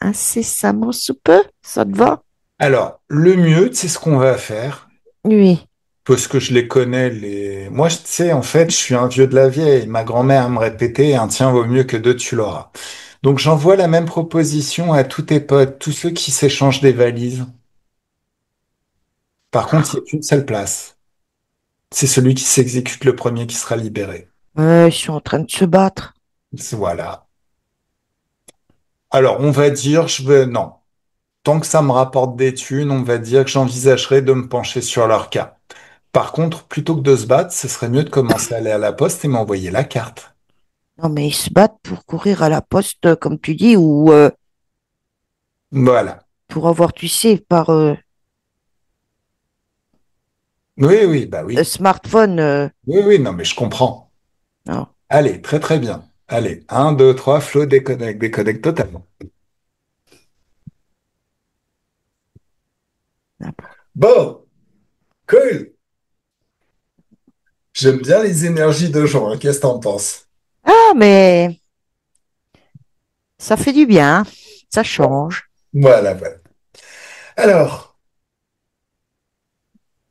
incessamment sous peu, ça te va? Alors, le mieux, c'est ce qu'on va faire, Oui. parce que je les connais, les... Moi, tu sais, en fait, je suis un vieux de la vieille. Ma grand-mère me répétait, un tien vaut mieux que deux, tu l'auras. Donc, j'envoie la même proposition à tous tes potes, tous ceux qui s'échangent des valises. Par contre, il n'y a qu'une seule place. C'est celui qui s'exécute le premier qui sera libéré. Ils sont en train de se battre. Voilà. Alors, on va dire, je vais... Non. Tant que ça me rapporte des thunes, on va dire que j'envisagerais de me pencher sur leur cas. Par contre, plutôt que de se battre, ce serait mieux de commencer à aller à la poste et m'envoyer la carte. Non, mais ils se battent pour courir à la poste, comme tu dis, ou Voilà. pour avoir, tu sais, par Oui, oui, bah oui. smartphone. Oui, oui, non, mais je comprends. Non, Allez, très très bien. Allez, un, deux, trois, Flo déconnecte, déconnecte totalement. n'importe. Bon, cool. J'aime bien les énergies de jour, hein. Qu'est-ce que t'en penses? Ah, mais ça fait du bien, hein. Ça Bon, change. voilà, voilà. Alors,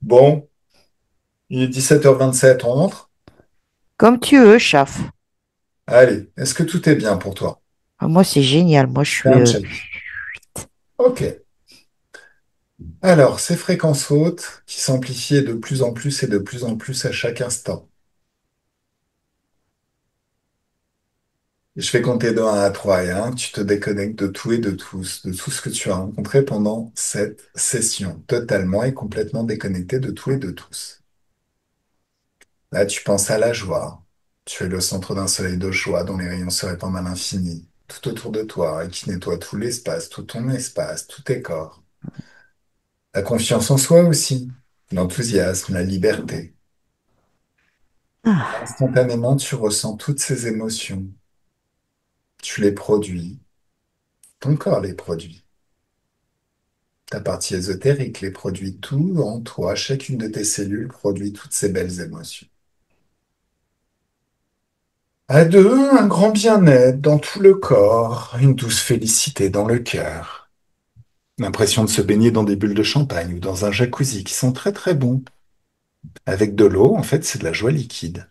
bon. Il est 17h27, on rentre? Comme tu veux, chef. Allez, est-ce que tout est bien pour toi? Ah, moi, c'est génial. Moi, je Fais suis. un check. Ok. Alors, ces fréquences hautes qui s'amplifient de plus en plus et de plus en plus à chaque instant. Je vais compter de 1 à 3 et 1, tu te déconnectes de tout et de tout ce que tu as rencontré pendant cette session, totalement et complètement déconnecté de tout et de tous. Là, tu penses à la joie. Tu es le centre d'un soleil de joie dont les rayons se répandent à l'infini, tout autour de toi et qui nettoie tout l'espace, tout ton espace, tous tes corps. La confiance en soi aussi, l'enthousiasme, la liberté. Ah, Instantanément, tu ressens toutes ces émotions. Tu les produis. Ton corps les produit. Ta partie ésotérique les produit, tout en toi. Chacune de tes cellules produit toutes ces belles émotions. À deux, un grand bien-être dans tout le corps, une douce félicité dans le cœur. L'impression de se baigner dans des bulles de champagne ou dans un jacuzzi qui sont très très bons. Avec de l'eau, en fait, c'est de la joie liquide.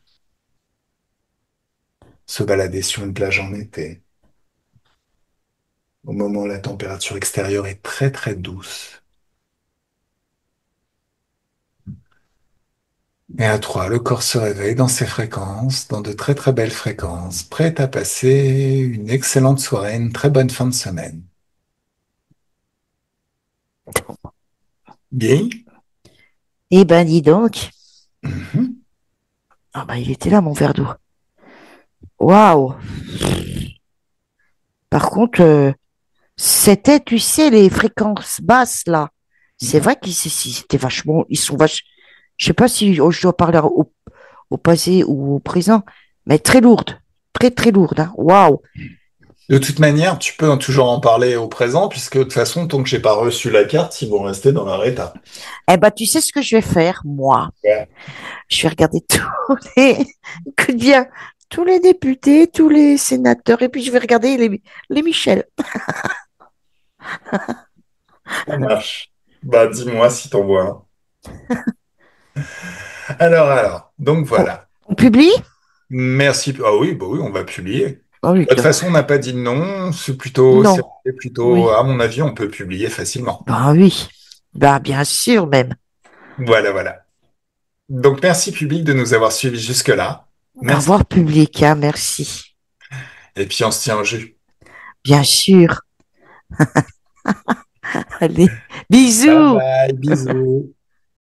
Se balader sur une plage en été, au moment où la température extérieure est très très douce. Et à trois, le corps se réveille dans ses fréquences, dans de très très belles fréquences, prêt à passer une excellente soirée, une très bonne fin de semaine. Bien. eh ben, dis donc. Mhm. Ah, bah, il était là, mon verre d'eau. Waouh. Par contre, c'était, tu sais, les fréquences basses, là. C'est vrai qu'ils c'était vachement. Ils sont vachement. Je sais pas si je dois parler au passé ou au présent, mais très lourdes. Très, très lourdes, hein. Waouh. De toute manière, tu peux toujours en parler au présent, puisque de toute façon, tant que j'ai pas reçu la carte, ils vont rester dans leur état. Eh ben, tu sais ce que je vais faire, moi? Ouais. Je vais regarder tous les, écoute bien, tous les députés, tous les sénateurs, et puis je vais regarder les Michel. Ça marche. Bah, dis-moi si t'en vois un. Donc On, voilà. on publie? Merci. Ah oui, bah oui, on va publier. Oh, oui, De toute façon, on n'a pas dit de non. non, C'est oui. plutôt, à mon avis, on peut publier facilement. Ben oui, ben bien sûr même. Voilà, voilà. Donc, merci public de nous avoir suivis jusque-là. Au Merci. revoir public, hein, merci. Et puis, on se tient au jus. Bien sûr. Allez, Bye bisous. bye, bisous.